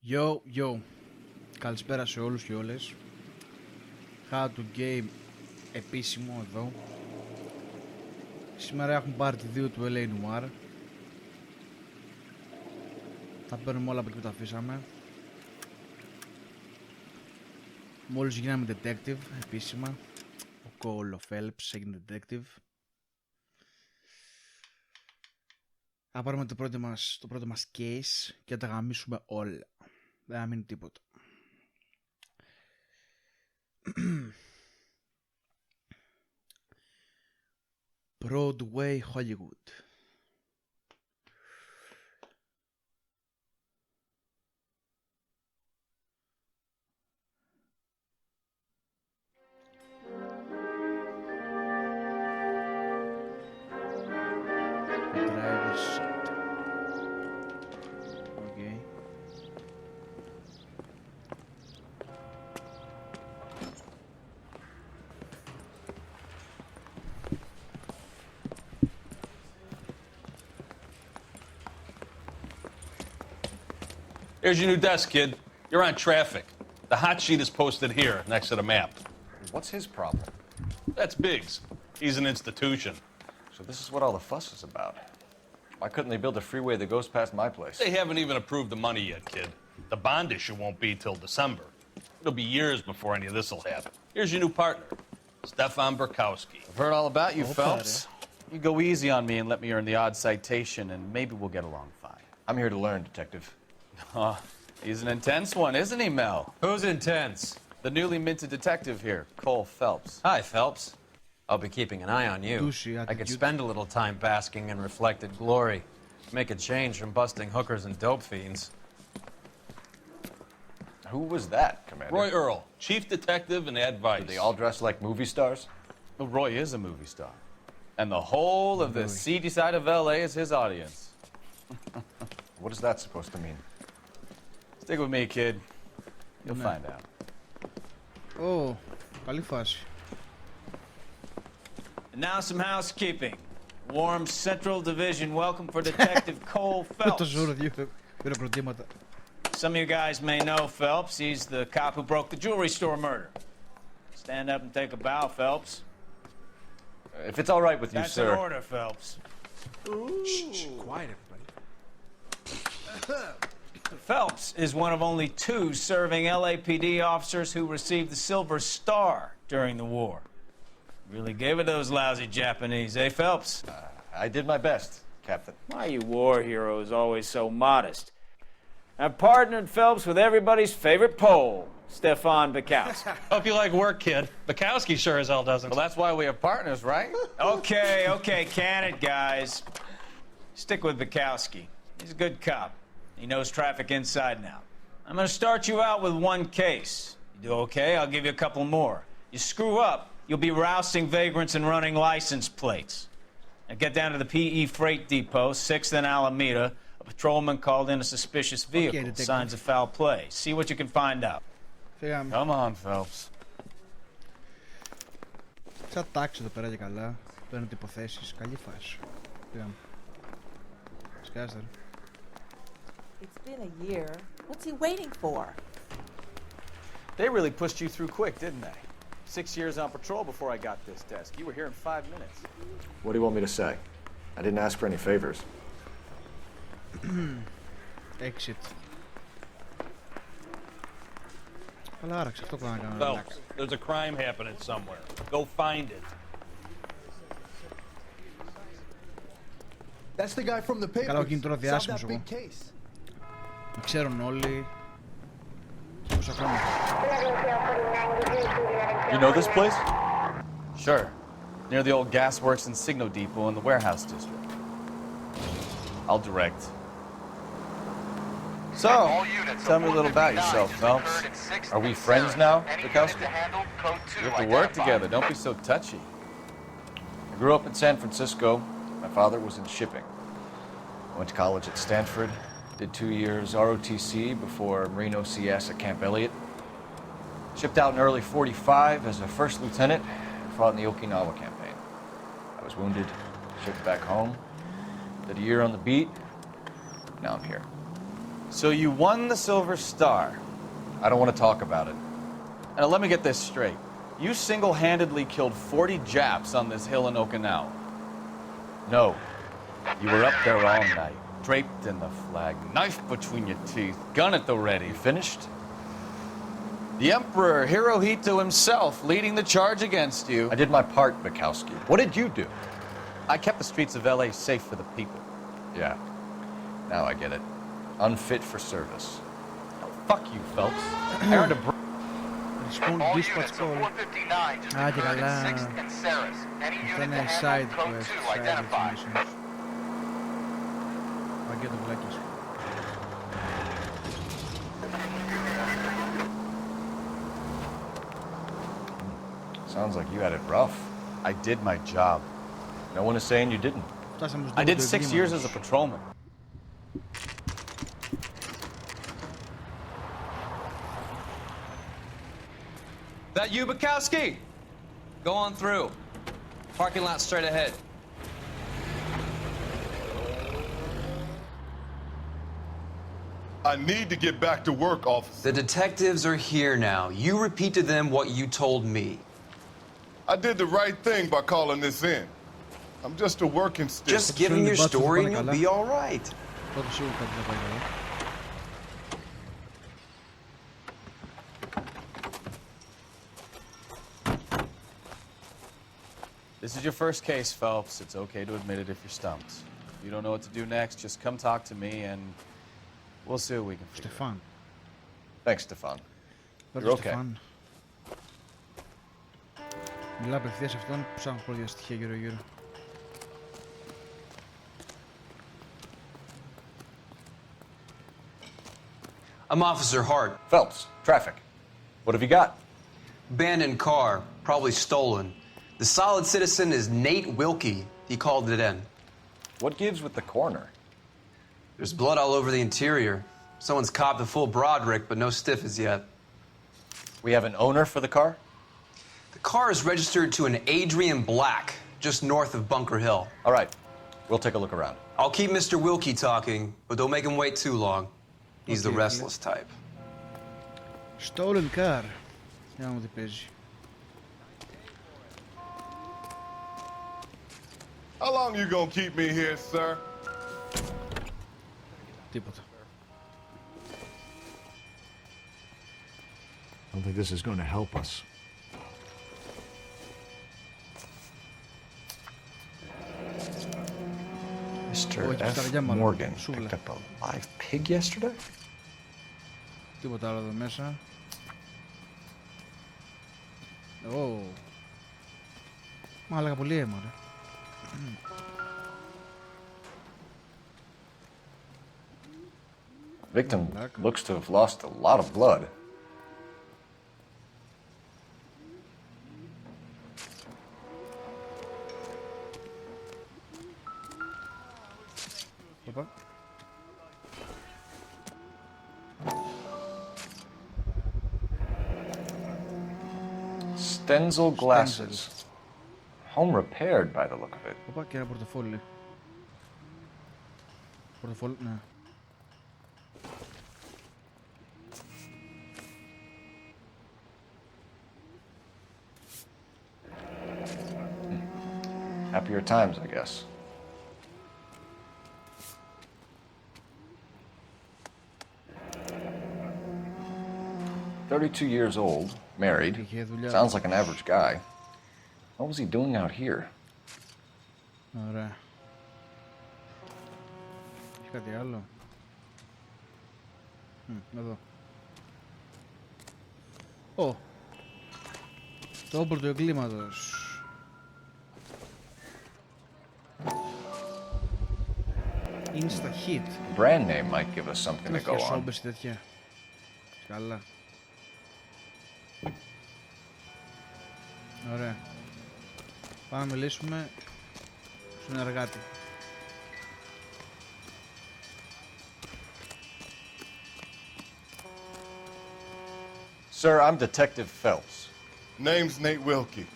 Yo, yo. Καλησπέρα σε όλους και όλες. HowToGame επίσημο εδώ. Σήμερα έχουμε πάρει τη 2 του L.A Noire. Τα παίρνουμε όλα από εκεί που τα αφήσαμε. Μόλις γίναμε Ντετέκτιβ επίσημα. Ο Phelps έγινε Ντετέκτιβ. Θα πάρουμε το πρώτο μας case και θα τα γαμίσουμε όλα. Δεν θα μείνει τίποτα. Broadway Hollywood. Driver's seat. Okay. Here's your new desk, kid. You're on traffic. The hot sheet is posted here, next to the map. What's his problem? That's Biggs. He's an institution. So this is what all the fuss is about. Why couldn't they build a freeway that goes past my place? They haven't even approved the money yet, kid. The bond issue won't be till December. It'll be years before any of this will happen. Here's your new partner, Stefan Burkowski. I've heard all about you, Phelps. You go easy on me and let me earn the odd citation, and maybe we'll get along fine. I'm here to learn, Detective. Oh, he's an intense one, isn't he, Mel? Who's intense? The newly minted detective here, Cole Phelps. Hi, Phelps. I'll be keeping an eye on you. Douchey I could attitude. spend a little time basking in reflected glory. Make a change from busting hookers and dope fiends. Who was that, Commander? Roy Earl, chief detective and advice. Do they all dress like movie stars? Well, Roy is a movie star. And the whole of the seedy side of L.A. is his audience. What is that supposed to mean? Stick with me, kid. You'll No. find out. Ω, καλή φάση. And now some housekeeping. Warm Central Division welcome for Detective Cole Με το Phelps. ζώρο δύο χειροκροτήματα. Some of you guys may know Phelps. He's the cop who broke the jewelry store murder. Stand up and take a bow, Phelps. If it's all right with you, That's sir. an order, Phelps. Quiet everybody. Phelps is one of only two serving LAPD officers who received the Silver Star during the war. Really gave it those lousy Japanese, eh, Phelps? I did my best, Captain. Why you war heroes always so modest? I've partnered Phelps with everybody's favorite Pole, Stefan Burkowski. Hope you like work, kid. Bukowski sure as hell doesn't. Well, that's why we have partners, right? Okay, can it, guys. Stick with Bukowski. He's a good cop. He knows traffic inside and out. I'm gonna start you out with one case. You do okay, I'll give you a couple more. You screw up, you'll be rousting vagrants and running license plates. Now get down to the PE Freight Depot, 6th and Alameda. A patrolman called in a suspicious vehicle. detective. Signs of foul play. See what you can find out. Φύγαμε. Come on, Phelps. Σαν τάξη εδώ πέρα και καλά. Παίρνουν υποθέσεις. Καλή φάση. Φύγαμε. Σκάστε. It's been a year. What's he waiting for? They really pushed you through quick, didn't they? 6 years on patrol before I got this desk. You were here in 5 minutes. What do you want me to say? I didn't ask for any favors. Exit. Καλά, άραξε. Αυτό που να κάνω. Phelps, there's a crime happening somewhere. Go find it. That's the guy from the papers. Καλά, όχι, είναι τώρα Solved διάσημος that εγώ. big case. Με ξέρουν όλοι. Πόσα χρόνια. You know this place? Sure. Near the old gasworks and Signo Depot in the warehouse district. I'll direct. So, tell me a little about yourself, Phelps. Are we friends now, Burkowski? We have to work together. Don't be so touchy. I grew up in San Francisco. My father was in shipping. I went to college at Stanford, did 2 years ROTC before Marine OCS at Camp Elliott. Shipped out in early '45 as a first lieutenant, fought in the Okinawa campaign. I was wounded, shipped back home, did a year on the beat, now I'm here. So you won the Silver Star. I don't want to talk about it. Now let me get this straight. You single-handedly killed 40 Japs on this hill in Okinawa. No. You were up there all night. Draped in the flag, knife between your teeth, gun at the ready. You finished? The Emperor Hirohito himself leading the charge against you. I did my part, Bukowski. What did you do? I kept the streets of L.A. safe for the people. Yeah. Now I get it. Unfit for service. Oh, fuck you, Phelps. I earned a Respond dispatch call. Άντε καλά. Αυτά είναι side quest, side missions. Πακέτο βλάκες. Sounds like you had it rough. I did my job. No one is saying you didn't. Φτάσαμε στο I did πρώτο 6 years as a εγκλήματος. patrolman. That you, Bukowski? Go on through. Parking lot straight ahead. I need to get back to work, officer. The detectives are here now. You repeat to them what you told me. I did the right thing by calling this in. I'm just a working stick. Just give them your story and you'll be all right. Τότε σίγουρα κάτι θα πάει καλά. This is your first case, Phelps. It's okay to admit it if you're stumped. If you don't know what to do next, just come talk to me and we'll see what we can figure out. Στεφάν. Thanks, Stefan. Πρώτο You're okay. Στεφάν. Μιλά απευθείας σε αυτόν, ψάχνω πολλά στοιχεία γύρω-γύρω. I'm Officer Hart. Phelps, traffic. What have you got? Abandoned car, probably stolen. The solid citizen is Nate Wilkie. He called it in. What gives with the coroner? There's blood all over the interior. Someone's copped a full Broderick, but no stiff as yet. We have an owner for the car? The car is registered to an Adrian Black, just north of Bunker Hill. All right. We'll take a look around. I'll keep Mr. Wilkie talking, but don't make him wait too long. He's the restless type. Stolen car. Για να μου τι παίζει. How long you gonna keep me here, sir? Τίποτα. I don't think this is going to help us. Mr. Όχι, F. στα μάλλον. Morgan Σούβλα. picked up a live pig yesterday? Τίποτα άλλο εδώ μέσα. Ω. Μα έλεγα πολύ αίμα, ρε. Victim looks to have lost a lot of blood. Οπα. Stenzel glasses. Home repaired by the look of it. Οπα και ένα πορτοφόλι. Πορτοφόλι, ναι. Happier times, I guess. "32 years old, married. Sounds like an average guy. What was he doing out here?" Ωραία. Έχει κάτι άλλο. Εδώ. Ω. Το όπλο του εγκλήματος. Insta hit. Brand name might give us something to Όχι go για on. σόμπες τέτοια. Καλά. Ωραία. Πάμε να μιλήσουμε στον εργάτη. Sir, I'm Detective Phelps. Name's Nate Wilkie.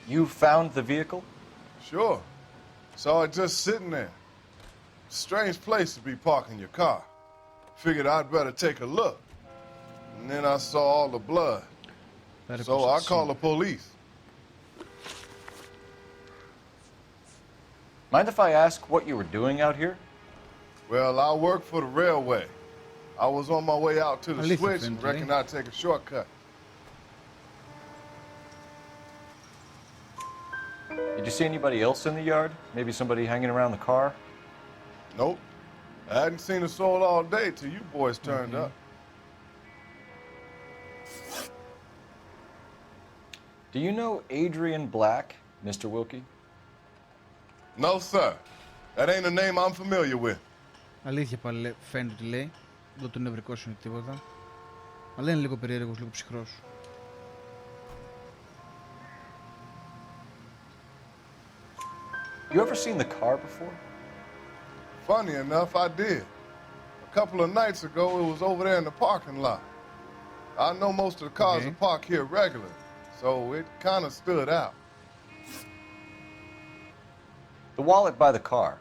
You found the vehicle? Sure. Saw it just sitting there. Strange place to be parking your car. Figured I'd better take a look. And then I saw all the blood. So I called the police. Mind if I ask what you were doing out here? Well, I work for the railway. I was on my way out to the Αλήθεια switch and φαίνεται. reckoned I'd take a shortcut. Did you see anybody else in the yard? Maybe somebody hanging around the car? Nope. I hadn't seen a soul all day till you boys turned up. Do you know Adrian Black, Mr. Wilkie? No, sir. That ain't a name I'm familiar with. Αλήθεια πάλι φαίνεται ότι λέει. Δεν τον νευρικός είναι τίποτα. Αλλά είναι λίγο περίεργος, λίγο ψυχρός. You ever seen the car before? Funny enough, I did. A couple of nights ago, it was over there in the parking lot. I know most of the cars are parked here regularly, so it kind of stood out. The wallet by the car.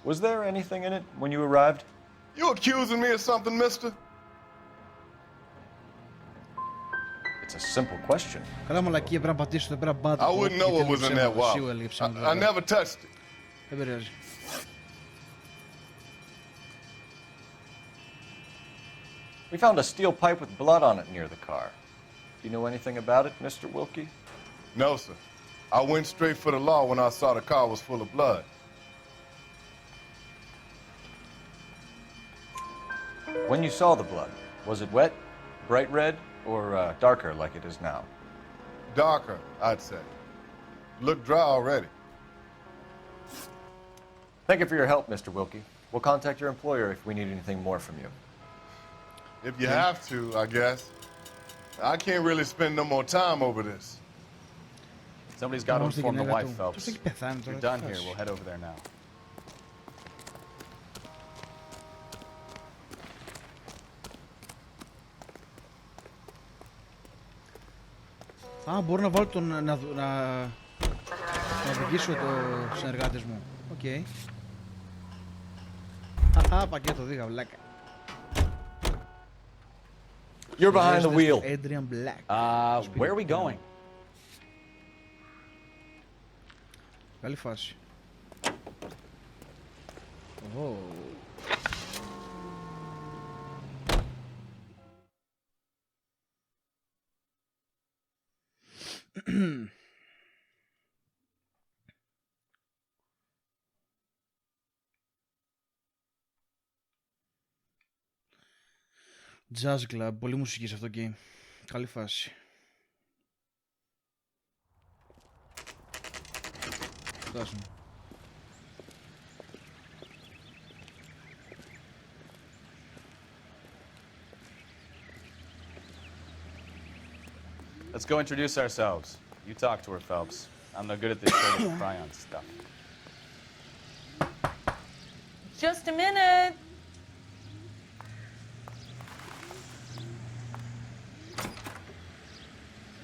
Was there anything in it when you arrived? You accusing me of something, mister? It's a simple question. Καλά μαλακία, πρέπει να πατήσω εδώ πέρα μπάτο. I wouldn't know what was in that wallet. I never touched it. Δεν πειράζει. We found a steel pipe with blood on it near the car. Do you know anything about it, Mr. Wilkie? No, sir. I went straight for the law when I saw the car was full of blood. When you saw the blood, was it wet, bright red, or darker like it is now? Darker, I'd say. Looked dry already. Thank you for your help, Mr. Wilkie. We'll contact your employer if we need anything more from you. If you have to, I guess. I can't really spend no more time over this. Somebody's got to inform the wife, Phelps. You're done here. We'll head over there now. Α, μπορώ να βάλω τον... να οδηγήσω το συνεργάτες μου. Οκ. Χαχα, πακέτο δίγα, βλάκα. You're behind the wheel. Adrian Black. Where are we going? Καλή φάση. Jazz Club, πολύ μουσική σε αυτό το game. Καλή φάση. Φτάσουμε. Let's go introduce ourselves. You talk to her, Phelps. I'm no good at this sort of pry-on stuff. Just a minute.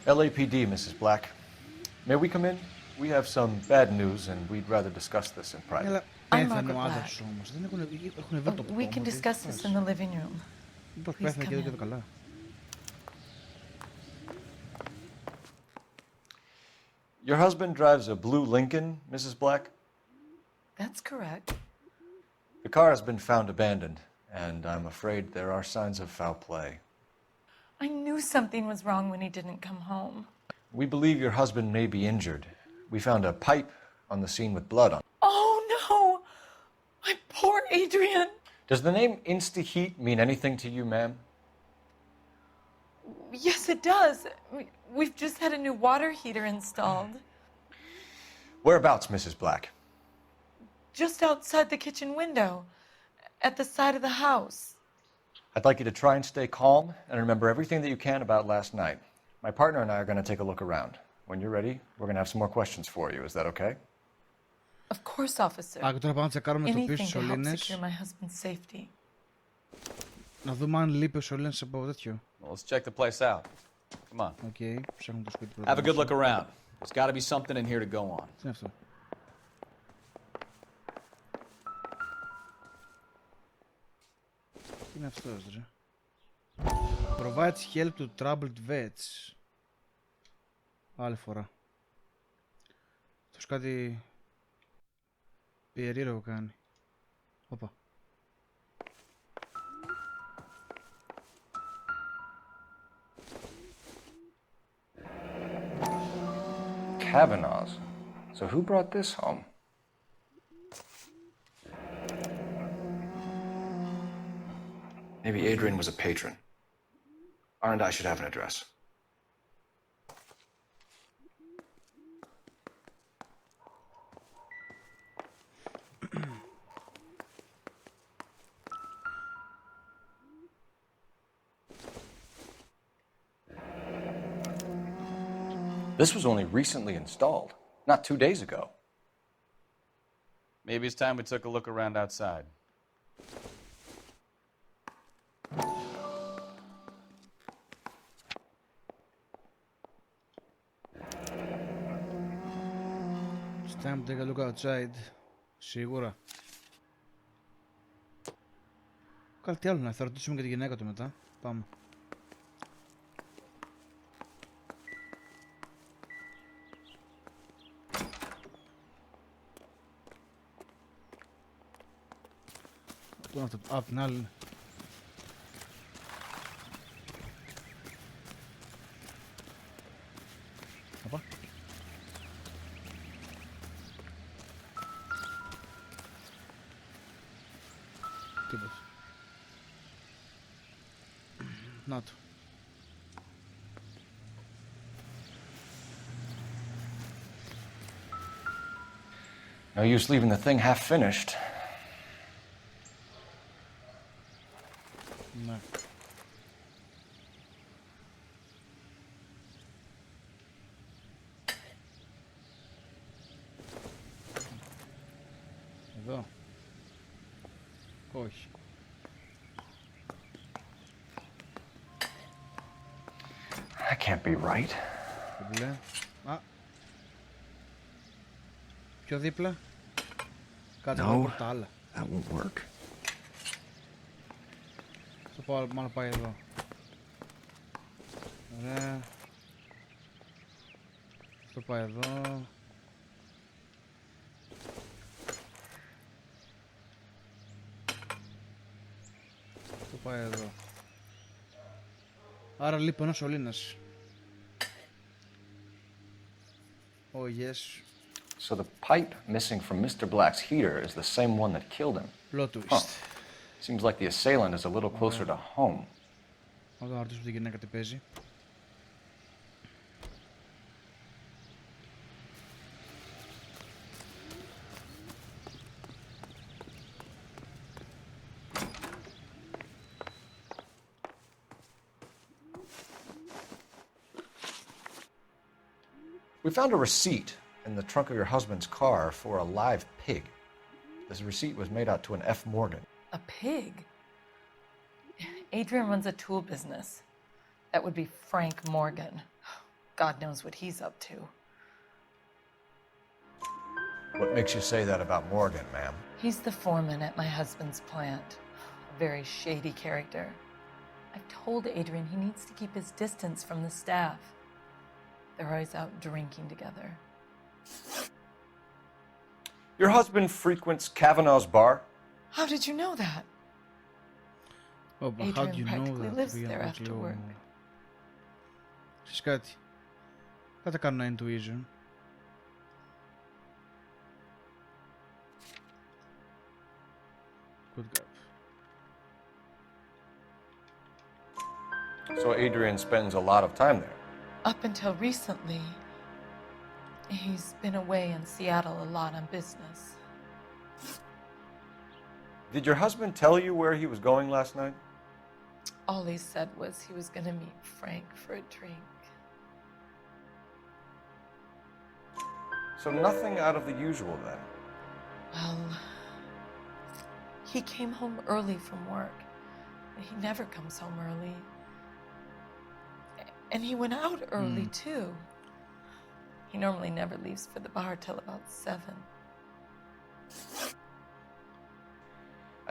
LAPD, Mrs. Black. May we come in? We have some bad news and we'd rather discuss this in private. I'm Margaret Black. We can discuss this in the living room. Please come in. Your husband drives a blue Lincoln, Mrs. Black? That's correct. The car has been found abandoned, and I'm afraid there are signs of foul play. I knew something was wrong when he didn't come home. We believe your husband may be injured. We found a pipe on the scene with blood on it. Oh, no! My poor Adrian! Does the name Insta-Heat mean anything to you, ma'am? Yes, it does. We've just had a new water heater installed. Whereabouts, Mrs. Black? Just outside the kitchen window, at the side of the house. I'd like you to try and stay calm and remember everything that you can about last night. My partner and I are going to take a look around. When you're ready, we're going to have some more questions for you. Is that okay? Of course, officer. Anything to help secure my husband's safety. Να δούμε αν λείπει ο Σολένς από τέτοιο. Well, let's check the place out. Come on. Okay, ψάχνουμε το σπίτι πρώτα. Have a good look around. There's got to be something in here to go on. Τι είναι αυτό? Τι είναι αυτός, ρε. Provides help to troubled vets. Άλλη φορά. Αυτός κάτι περίεργο κάνει. Όπα. Kavanaugh's. So who brought this home? Maybe Adrian was a patron. R&I should have an address. This was only recently installed, not 2 days ago. Maybe it's time we took a look around outside. It's time to take a look outside. Σίγουρα. Κάτι τι άλλο να θα ρωτήσουμε και τη γυναίκα του μετά. Πάμε. Απ' την άλλη. Οπα. Τίποτα. Να το. No use leaving the thing half finished. Ναι. Εδώ. Όχι. That can't be right. Δίπλα. Α. Πιο δίπλα. Κάτσε να βρω τα άλλα. That won't work. Το πάω, μάλλον πάει εδώ. Ωραία. Το πάει εδώ. Το πάει εδώ. Άρα λείπει ένας σωλήνας. Oh yes. So the pipe missing from Mr. Black's heater is the same one that killed him. Plot twist. Huh. Seems like the assailant is a little closer to home. Θα το ρωτήσουμε τη γυναίκα τι παίζει. We found a receipt in the trunk of your husband's car for a live pig. This receipt was made out to an F. Morgan. A pig? Adrian runs a tool business. That would be Frank Morgan. God knows what he's up to. What makes you say that about Morgan, ma'am? He's the foreman at my husband's plant. A very shady character. I've told Adrian he needs to keep his distance from the staff. They're always out drinking together. Your husband frequents Kavanaugh's bar? How did you know that? Oh, but how do you know that? Lives there after work. Ξέρεις κάτι. Θα κάνω ένα intuition. Good God. So Adrian spends a lot of time there. Up until recently, he's been away in Seattle a lot on business. Did your husband tell you where he was going last night? All he said was he was going to meet Frank for a drink. So nothing out of the usual then? Well, he came home early from work. He never comes home early. And he went out early, too. He normally never leaves for the bar till about 7.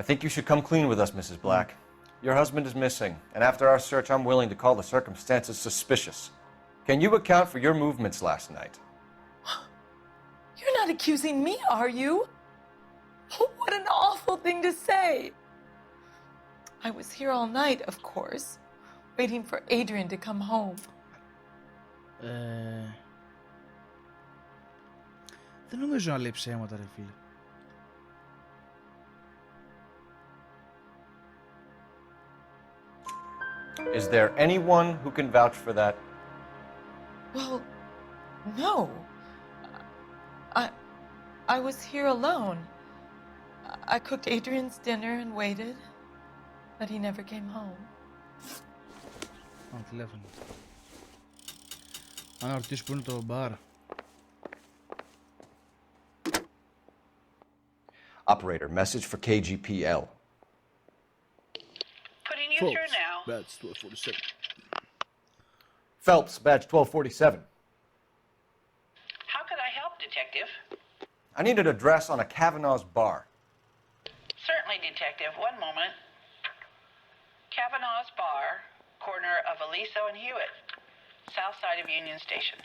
I think you should come clean with us, Mrs. Black. your husband is missing, and after our search, I'm willing to call the circumstances suspicious. Can you account for your movements last night? You're not accusing me, are you? What an awful thing to say. I was here all night, of course, waiting for Adrian to come home. Δεν νομίζω να λέει ψέματα, ρε φίλε. Is there anyone who can vouch for that? Well, no. I was here alone. I cooked Adrian's dinner and waited, but he never came home. Τηλέφωνο. Να ρωτήσω που είναι το μπαρ. Operator, message for KGPL. Putting you through now. Badge 1247. Phelps, badge 1247. How could I help, Detective? I need an address on a Kavanaugh's bar. Certainly, Detective. One moment. Kavanaugh's Bar, corner of Aliso and Hewitt, south side of Union Station.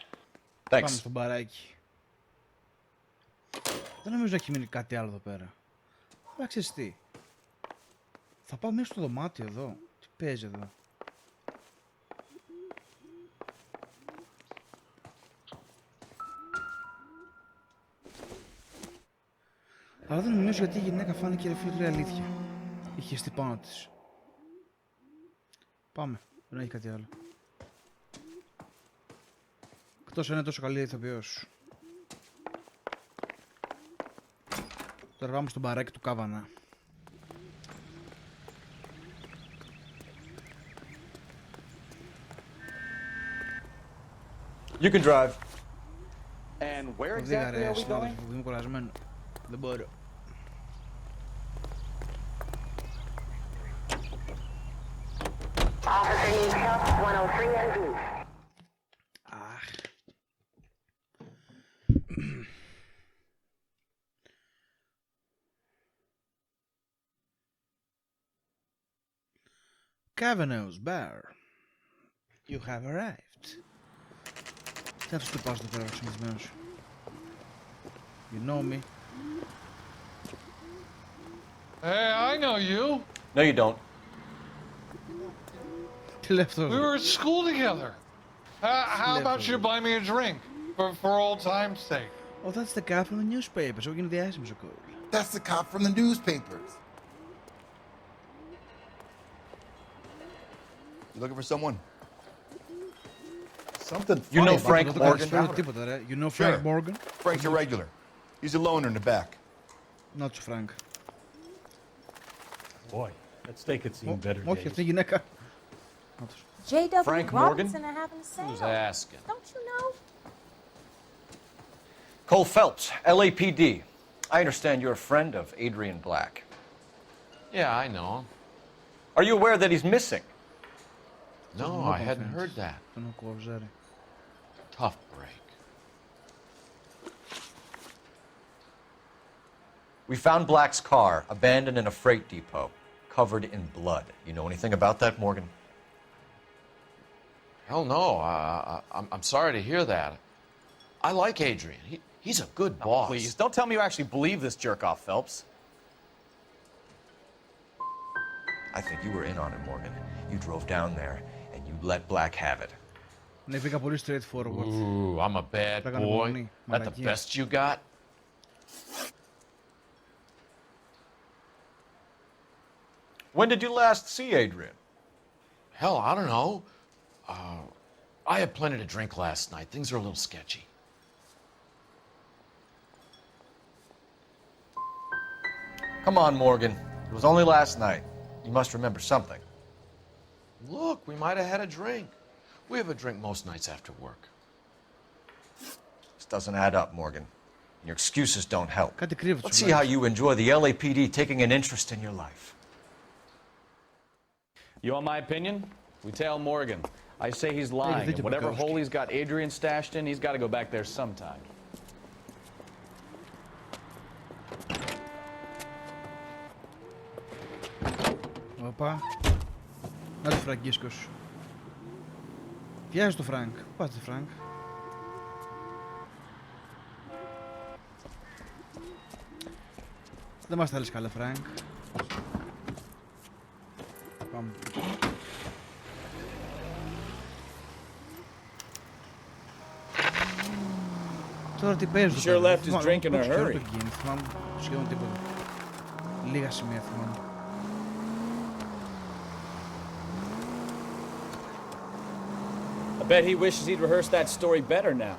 Πάμε Thanks. στο μπαράκι. Δεν νομίζω να έχει μείνει κάτι άλλο εδώ πέρα. Αλλά ξέρεις τι. Θα πάω μέσα στο δωμάτιο εδώ. Τι παίζει εδώ. Αλλά δεν νομίζω γιατί η γυναίκα φάνηκε ρε φίλε αλήθεια. Είχε χεστεί πάνω της. Πάμε. Δεν έχει κάτι άλλο. Εκτός αν είναι τόσο καλή ηθοποιός. Τώρα πάμε στο μπαράκι του Κάβανα. You can drive. And where Οδήγα exactly ρε are we going? συνάδελφε, είμαι κολλασμένο. Δεν μπορώ. Officer needs help, 103 and B. Αχ. Kavanaugh's Bar. You have arrived. Τι να τους το πας εδώ πέρα ξενισμένος. You know me. Hey, I know you. No, you don't. Τι λέει αυτός. We were at school together. How about you buy me a drink for old time's sake? Oh, that's the guy from the newspapers. Εγώ είναι διάσημος ο κόρη. That's the cop from the newspapers. You looking for someone? Something funny You know about Frank the Morgan? counter. Τίποτα ρε. You know Frank Sure. Morgan? Frank's a regular. He's a loner in the back. Not so Frank. Boy, that steak had seen better Όχι, days. αυτή η γυναίκα. J.W. Frank Robinson are having a sale. Who's asking? Don't you know? Cole Phelps, LAPD. I understand you're a friend of Adrian Black. Yeah, I know him. Are you aware that he's missing? No, I hadn't heard that. Τον κόβζαρε. Tough break. We found Black's car abandoned in a freight depot, covered in blood. You know anything about that, Morgan? Hell no. I'm sorry to hear that. I like Adrian. He's a good boss. Please, don't tell me you actually believe this jerk-off, Phelps. I think you were in on it, Morgan. You drove down there, and you let Black have it. Ναι, πήγα πολύ straightforward. Ooh, I'm a bad Τα έκανε boy. υπομονή, That the μαλακία. best you got? When did you last see Adrian? Hell, I don't know. I had plenty to drink last night. Things are a little sketchy. Come on, Morgan. It was only last night. You must remember something. Look, we might have had a drink. We have a drink most nights after work. This doesn't add up, Morgan. Your excuses don't help. Κάτι κρύβεται. Let's see how you enjoy the LAPD taking an interest in your life. You want my opinion? We tell Morgan. I say he's lying, and whatever hole he's got Adrian stashed in, he's got to go back there sometime. Οπα. Να το Φραγκίσκος. Βιάζει το Φρανκ. Πού πάτε το Φρανκ? Δεν μας τα λες καλά, Φρανκ. Πάμε. Τώρα τι παίζουν? Sure left his drink in a hurry. Θυμάμαι σχεδόν τίποτα. Λίγα σημεία θυμάμαι. I bet he wishes he'd rehearsed that story better now.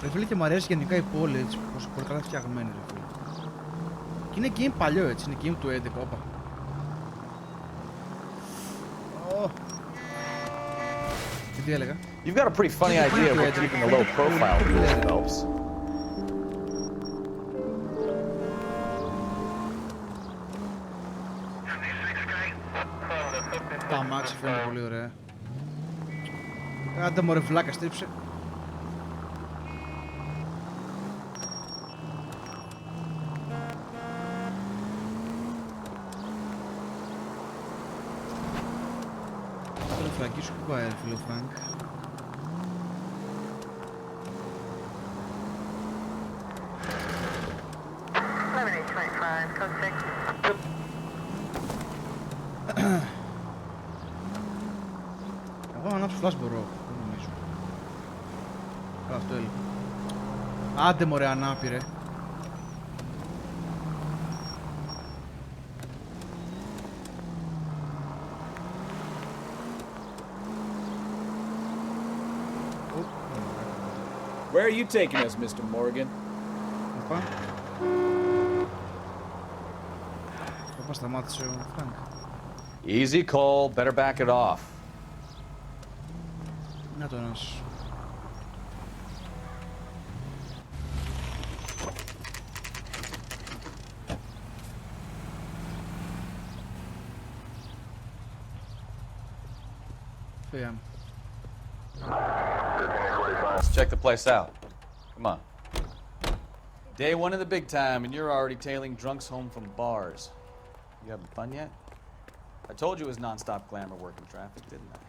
Ρε φίλε, και μου αρέσει γενικά η πόλη έτσι, πόσο πολύ καλά φτιαγμένη ρε φίλε. Και είναι game παλιό έτσι, είναι game του 11, όπα. Τι έλεγα? You've got a pretty funny idea of what keeping a low profile rules, Phelps. Τα αμάξι φαίνεται πολύ ωραία. Άντε μωρέ βλάκα, στρίψε. Φραγκί σου που πάει ρε φίλο Φρανκ? Εγώ να ανάψω φλάς μπορώ, δεν νομίζω. Αυτό έλεγα. Άντε μωρέ ανάπηρε. Where are you taking us, Mr. Morgan? Οπα. Οπα σταμάτησε ο Φρανκ. Easy, Cole. Better back it off. Να το ένας. Φύγαμε. Let's check the place out. Come on. Day one of the big time, and you're already tailing drunks home from bars. You having fun yet? I told you it was non-stop glamour working traffic, didn't I?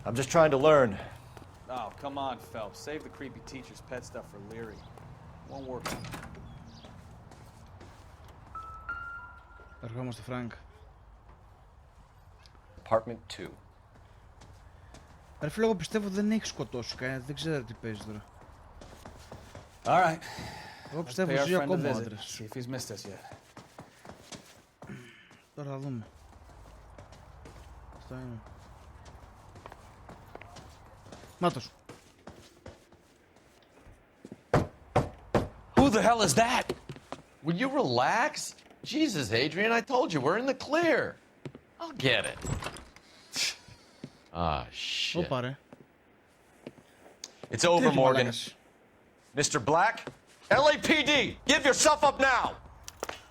I'm just trying to learn. Oh, come on, Phelps. Save the creepy teacher's pet stuff for Leary. Won't work. Ερχόμαστε, Φρανκ. Apartment 2. Ρε φίλε, εγώ πιστεύω δεν έχει σκοτώσει κανένα, δεν ξέρω τι παίζει τώρα. All right. Εγώ πιστεύω ζει ακόμα ο άντρας. See if he's missed us yet. Τώρα θα δούμε. Αυτό είναι. Μάτος. Who the hell is that? Will you relax? Jesus, Adrian, I told you, we're in the clear. I'll get it. Ah, shit. Ωπα ρε. It's over, Morgan. Mr. Black? LAPD, give yourself up now!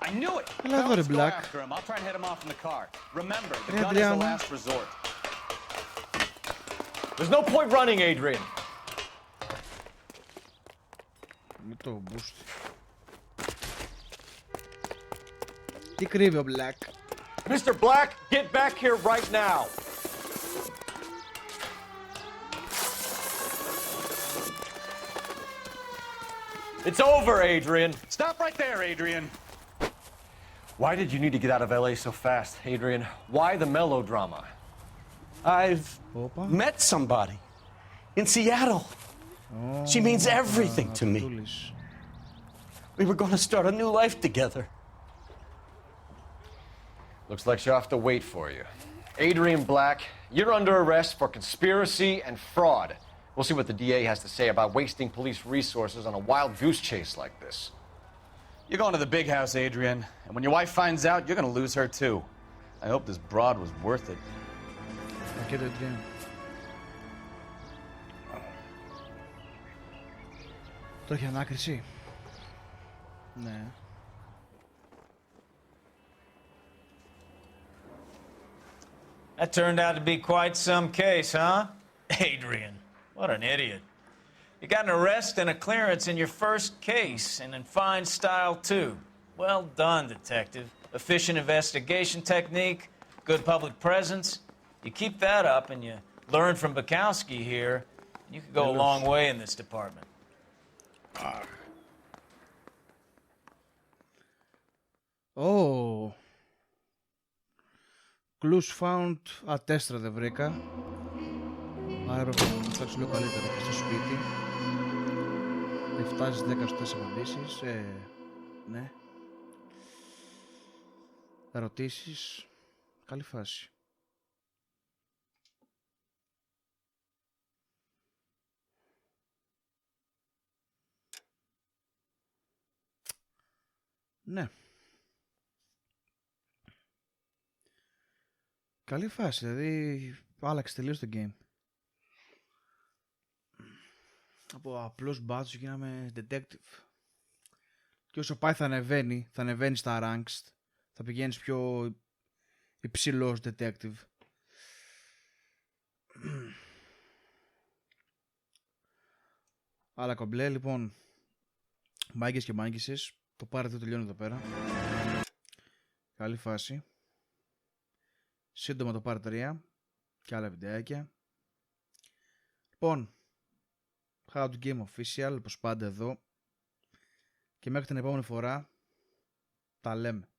I knew it! Έλα εδώ ρε, Phelps, go Black. after him. I'll try and head him off in the car. Remember, the Ρε, gun is the Adriana. last resort. There's no point running, Adrian. Με το boost. Τι κρύβει ο Black? Mr. Black, get back here right now! It's over, Adrian. Stop right there, Adrian. Why did you need to get out of LA so fast, Adrian? Why the melodrama? I've met somebody in Seattle. She means everything to me. We were going to start a new life together. Looks like she'll have to wait for you. Adrian Black, you're under arrest for conspiracy and fraud. We'll see what the DA has to say about wasting police resources on a wild goose chase like this. You're going to the big house, Adrian. And when your wife finds out, you're going to lose her too. I hope this broad was worth it. Okay, Adrian. Το έχει ανάκριση. Ναι. That turned out to be quite some case, huh? Adrian, what an idiot. You got an arrest and a clearance in your first case, and in fine style, too. Well done, detective. Efficient investigation technique, good public presence. You keep that up and you learn from Bukowski here, you could go a long way in this department. Oh. Clues found. Α, 4 δεν βρήκα. Άρα πρέπει να φτιάξω λίγο καλύτερα και στο σπίτι. 7 στις 10 σωστές απαντήσεις. Ναι. Ερωτήσεις. Καλή φάση. Ναι. Καλή φάση, δηλαδή άλλαξε τελείως το game. Από απλός μπάτσο γίναμε detective. Και όσο πάει θα ανεβαίνει στα ranks, θα πηγαίνεις πιο υψηλός detective. Άλλα κομπλέ, λοιπόν, μάγκες και μάγκησες, το πάρετε, τελειώνει εδώ πέρα. Καλή φάση. Σύντομα το Part 3 και άλλα βιντεάκια. Λοιπόν, HowToGame Official, όπως πάντα εδώ. Και μέχρι την επόμενη φορά, τα λέμε.